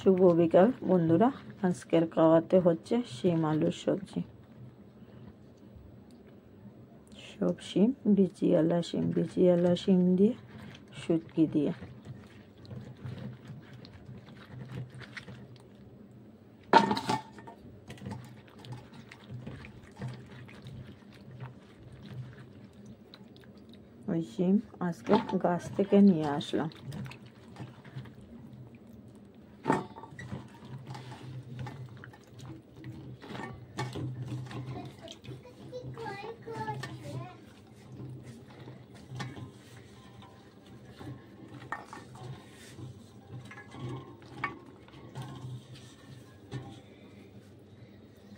শুভ বিকাল বন্ধুরা। আজকের খাওয়াতে হচ্ছে শিম আলুর সবজি। সব শিম বিচিয়ালা শিম দিয়ে শুটকি দিয়ে ওই শিম আজকে গাছ থেকে নিয়ে আসলাম।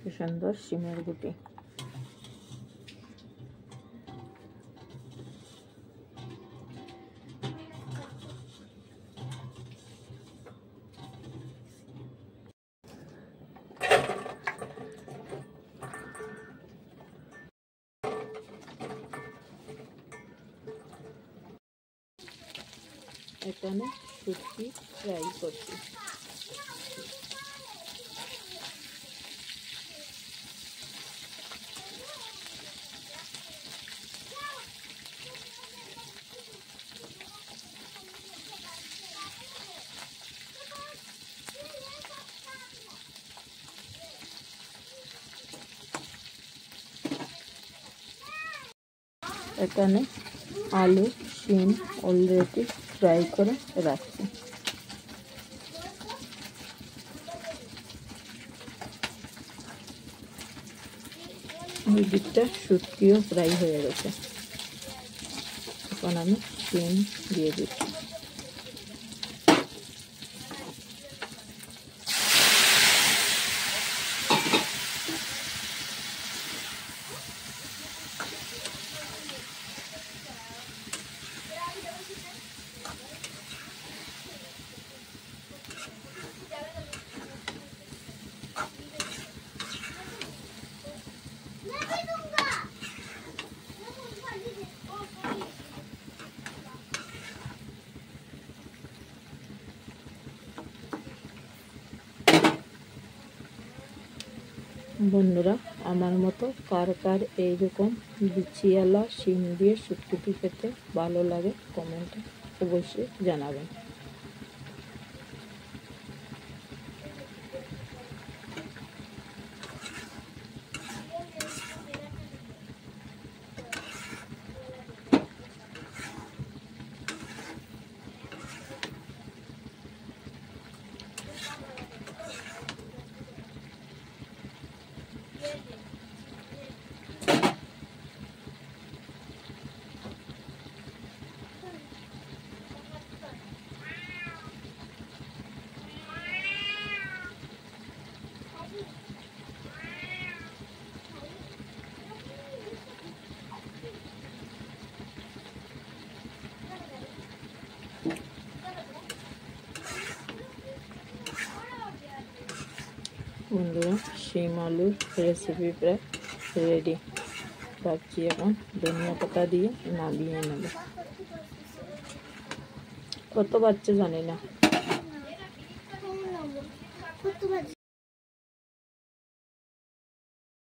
কি সুন্দর শিমের গুটি। এখানে শুটকি ফ্রাই করছি। এখানে আলু শিম অলরেডি ফ্রাই করে রাখছি। ওই দিকটা শুটকিও ফ্রাই হয়ে গেছে। এখন আমি শিম দিয়ে দিচ্ছি। বন্ধুরা, আমার মতো কার কার এইরকম বিচিয়ালা শিম দিয়ে শুটকি খেতে ভালো লাগে কমেন্টে অবশ্যই জানাবেন। বন্ধুরা, শিম আলুর রেসিপি প্রায় রেডি। ভাবছি এখন ধনিয়া পাতা দিয়ে নামিয়ে নেব। কত বাচ্চা জানি না।